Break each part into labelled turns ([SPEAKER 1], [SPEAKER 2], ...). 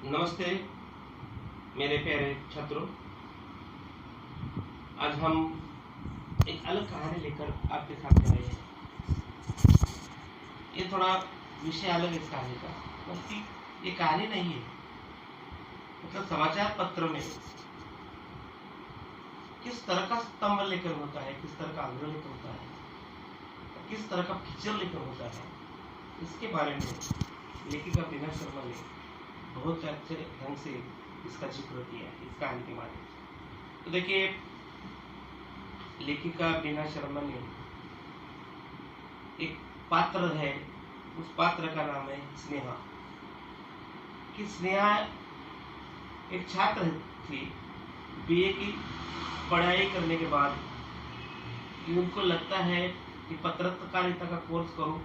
[SPEAKER 1] नमस्ते मेरे प्यारे छात्रों। आज हम एक अलग कहानी लेकर आपके सामने आए हैं। ये थोड़ा विषय अलग है इस कहानी का, बल्कि ये कहानी नहीं है। मतलब समाचार पत्र में किस तरह का स्तंभ लेकर होता है, किस तरह का आंदोलन लेकर होता है, किस तरह का फीचर लेकर होता है, इसके बारे में लेखिका बीना शर्मा ने बहुत अच्छे ढंग से इसका जिक्र किया है इस कहानी के माध्यम से। तो देखिए, लेखिका बीना शर्मा ने एक पात्र है, उस पात्र का नाम है स्नेहा। कि स्नेहा एक छात्र थी, बीए की पढ़ाई करने के बाद कि उनको लगता है कि पत्रकारिता का कोर्स करूं,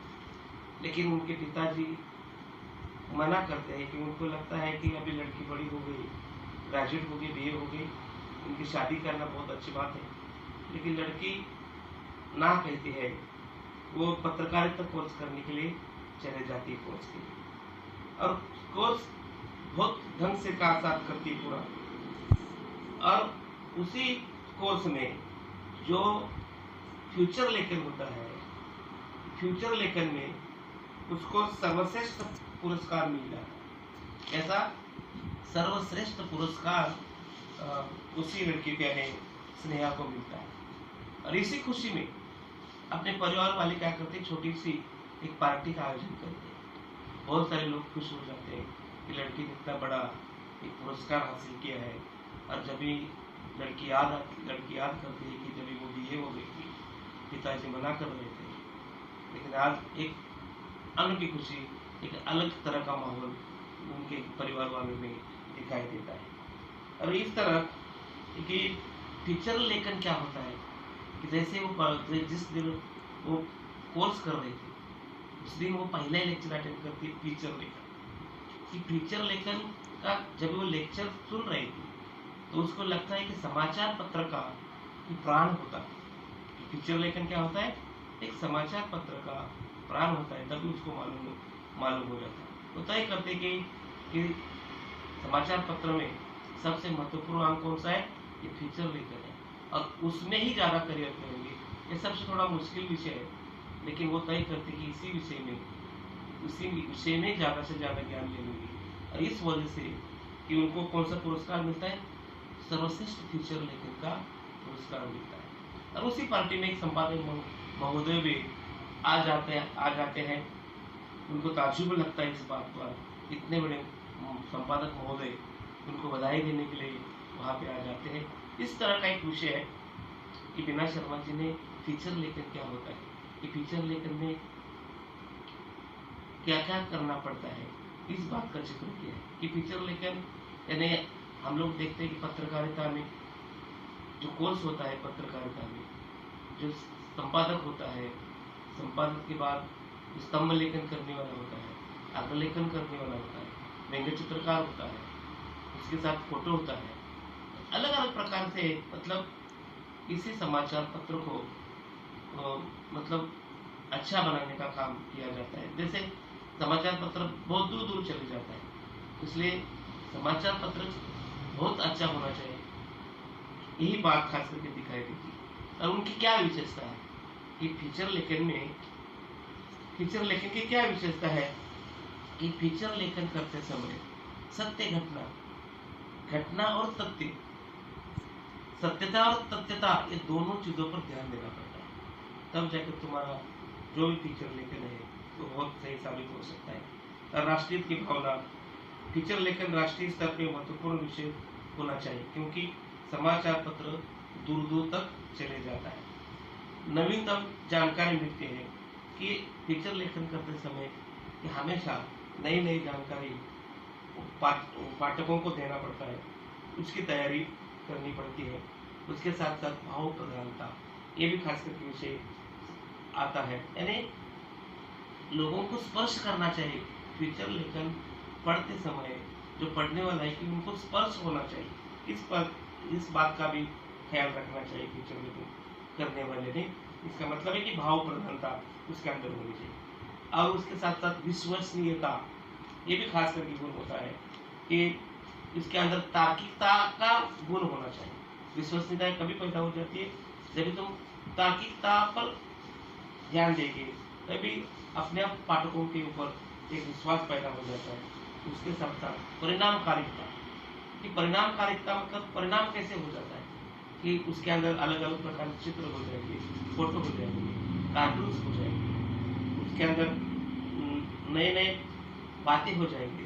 [SPEAKER 1] लेकिन उनके पिताजी मना करते हैं कि उनको लगता है कि अभी लड़की बड़ी हो गई, ग्रेजुएट हो गई, बीए हो गई, उनकी शादी करना बहुत अच्छी बात है। लेकिन लड़की ना कहती है, वो पत्रकारिता कोर्स करने के लिए चले जाती है कोर्स के लिए, और कोर्स बहुत ढंग से का साथ करती है पूरा। और उसी कोर्स में जो फ्यूचर लेकर होता है, फ्यूचर लेकर में उसको सर्वश्रेष्ठ पुरस्कार मिल रहा है। ऐसा सर्वश्रेष्ठ पुरस्कार उसी लड़की के यानी स्नेहा को मिलता है। और इसी खुशी में अपने परिवार वाले क्या करते हैं, छोटी सी एक पार्टी का आयोजन करते हैं। बहुत सारे लोग खुश हो जाते हैं कि लड़की ने इतना बड़ा एक पुरस्कार हासिल किया है। और जब भी लड़की याद करती है कि जब वो बीए हो गई थी, पिताजी मना कर रहे थे, लेकिन आज एक अनूठी खुशी, एक अलग तरह का माहौल उनके परिवार वालों में दिखाई देता है। और इस तरह कि टीचर लेखन क्या होता है कि जैसे वो जिस दिन वो कोर्स कर रहे थे, उस दिन वो पहला लेक्चर अटेंड करती है टीचर लेखन। कि टीचर लेखन का जब वो लेक्चर सुन रही थी तो उसको लगता है कि समाचार पत्र का प्राण होता है। टीचर लेखन क्या होता है, एक समाचार पत्र का प्राण होता है। तभी उसको मालूम हो जाता है। वो तय करते कि समाचार पत्र में सबसे महत्वपूर्ण अंग कौन सा है, ये फीचर लेकर है, और उसमें ही ज्यादा करियर करेंगे। ये सबसे थोड़ा मुश्किल विषय है, लेकिन वो तय करते कि इसी विषय में ज्यादा से ज्यादा ज्ञान ले लेंगे। और इस वजह से कि उनको कौन सा पुरस्कार मिलता है, सर्वश्रेष्ठ फीचर लेखन का पुरस्कार मिलता है। और उसी पार्टी में एक संपादक महोदय भी आ जाते हैं। उनको ताज्जुब लगता है इस बात पर, इतने बड़े संपादक महोदय उनको बधाई देने के लिए वहाँ पे आ जाते हैं। इस तरह का एक विषय है कि बीना शर्मा जी ने फीचर लेखन क्या होता है, कि फीचर लेखन में क्या क्या करना पड़ता है, इस बात का जिक्र किया है। कि फीचर लेखन यानी हम लोग देखते हैं कि पत्रकारिता में जो कोर्स होता है, पत्रकारिता में जो संपादक होता है, संपादक के बाद स्तंभ लेखन करने वाला होता है, अग्रलेखन करने वाला होता है, व्यंग्य चित्रकार होता है, उसके साथ फोटो होता है। अलग अलग प्रकार से मतलब इसी समाचार पत्र को मतलब अच्छा बनाने का काम किया जाता है। जैसे समाचार पत्र बहुत दूर दूर चले जाता है, इसलिए समाचार पत्र बहुत अच्छा होना चाहिए। यही बात खास करके दिखाई देती है। और उनकी क्या विशेषता है कि फीचर लेखन की क्या विशेषता है कि फीचर लेखन करते समय सत्य घटना और तथ्य, सत्यता और तथ्यता, ये दोनों चीजों पर ध्यान देना पड़ता है। तब जाकर तुम्हारा जो भी फीचर लेखन है तो बहुत सही साबित हो सकता है। और राष्ट्रीय की भावना, फीचर लेखन राष्ट्रीय स्तर पर महत्वपूर्ण विषय होना चाहिए, क्योंकि समाचार पत्र दूर दूर तक चले जाता है। नवीनतम जानकारी मिलती है कि फीचर लेखन करते समय कि हमेशा नई नई जानकारी पाठकों को देना पड़ता है, उसकी तैयारी करनी पड़ती है। उसके साथ साथ भाव प्रधानता, ये भी खास करके विषय आता है। यानी लोगों को स्पर्श करना चाहिए। फीचर लेखन पढ़ते समय जो पढ़ने वाला है कि उनको स्पर्श होना चाहिए, इस बात का भी ख्याल रखना चाहिए फीचर लेखन करने वाले ने। इसका मतलब है कि भाव प्रधानता उसके अंदर होनी चाहिए। और उसके साथ साथ विश्वसनीयता, ये भी खास करके गुण होता है कि इसके अंदर तार्किकता का गुण होना चाहिए। विश्वसनीयता कभी पैदा हो जाती है जब तुम तार्किकता पर ध्यान देंगे, तभी अपने आप पाठकों के ऊपर एक विश्वास पैदा हो जाता है। उसके साथ साथ परिणामकारिता, कि परिणामकारिता मतलब परिणाम कैसे हो जाता है कि उसके अंदर अलग अलग प्रकार के चित्र हो जाएंगे, फोटो हो जाएंगे, कार्टून्स हो जाएंगे, उसके अंदर नए नए बातें हो जाएंगे,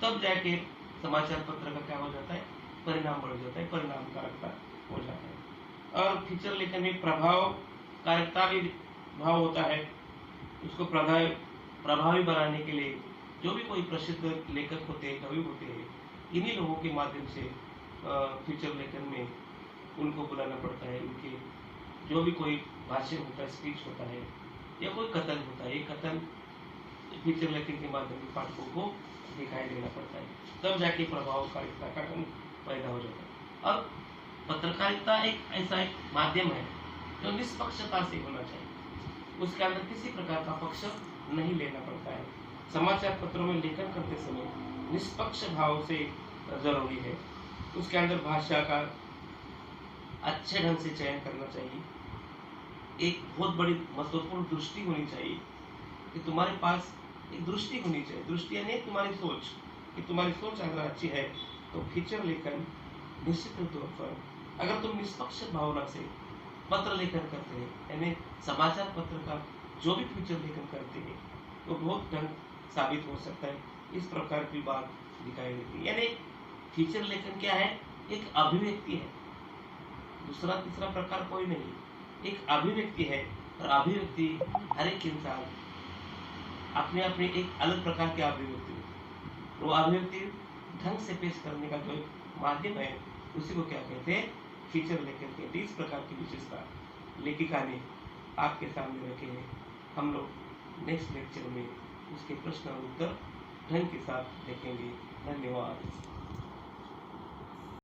[SPEAKER 1] तब जाके समाचार पत्र का क्या हो जाता है, परिणाम बढ़ जाता है, परिणामकारकता हो जाता है। और फीचर लेखन में प्रभावकारिता भी भाव होता है। उसको प्रभावी बनाने के लिए जो भी कोई प्रसिद्ध लेखक होते हैं, कवि होते हैं, इन्हीं लोगों के माध्यम से फीचर लेखन में उनको बुलाना पड़ता है। उनके जो भी कोई भाषण होता है, स्पीच होता है या कोई कथन होता है, ये कथन फीचर लेखन के माध्यम से पाठकों को दिखाई देना पड़ता है, तब जाके प्रभावकारिता का गुण पैदा हो जाता है। और पत्रकारिता एक ऐसा एक माध्यम है जो निष्पक्षता से होना चाहिए। उसके अंदर किसी प्रकार का पक्ष नहीं लेना पड़ता है। समाचार पत्रों में लेखन करते समय निष्पक्ष भाव से जरूरी है। उसके अंदर भाषा का अच्छे ढंग से चयन करना चाहिए। एक बहुत बड़ी महत्वपूर्ण दृष्टि होनी चाहिए कि तुम्हारे पास एक दृष्टि होनी चाहिए। दृष्टि यानी तुम्हारी सोच, कि तुम्हारी सोच अगर अच्छी है तो फीचर लेखन निश्चित तौर पर, अगर तुम निष्पक्ष भावना से पत्र लेखन करते हैं, यानी समाचार पत्र का जो भी फीचर लेखन करते हैं, तो बहुत ढंग साबित हो सकता है। इस प्रकार की बात दिखाई देती है। यानी फीचर लेखन क्या है, एक अभिव्यक्ति है, दूसरा तीसरा प्रकार कोई नहीं, एक अभिव्यक्ति है। और अभिव्यक्ति हर एक इंसान अपने अपने एक अलग प्रकार की अभिव्यक्ति, वो अभिव्यक्ति ढंग से पेश करने का जो माध्यम है, उसी को क्या कहते हैं, फीचर लेखन कहते हैं। इस प्रकार की विशेषता लेखिका ने आपके सामने रखे हैं। हम लोग नेक्स्ट लेक्चर में उसके प्रश्न और उत्तर ढंग के साथ देखेंगे। धन्यवाद।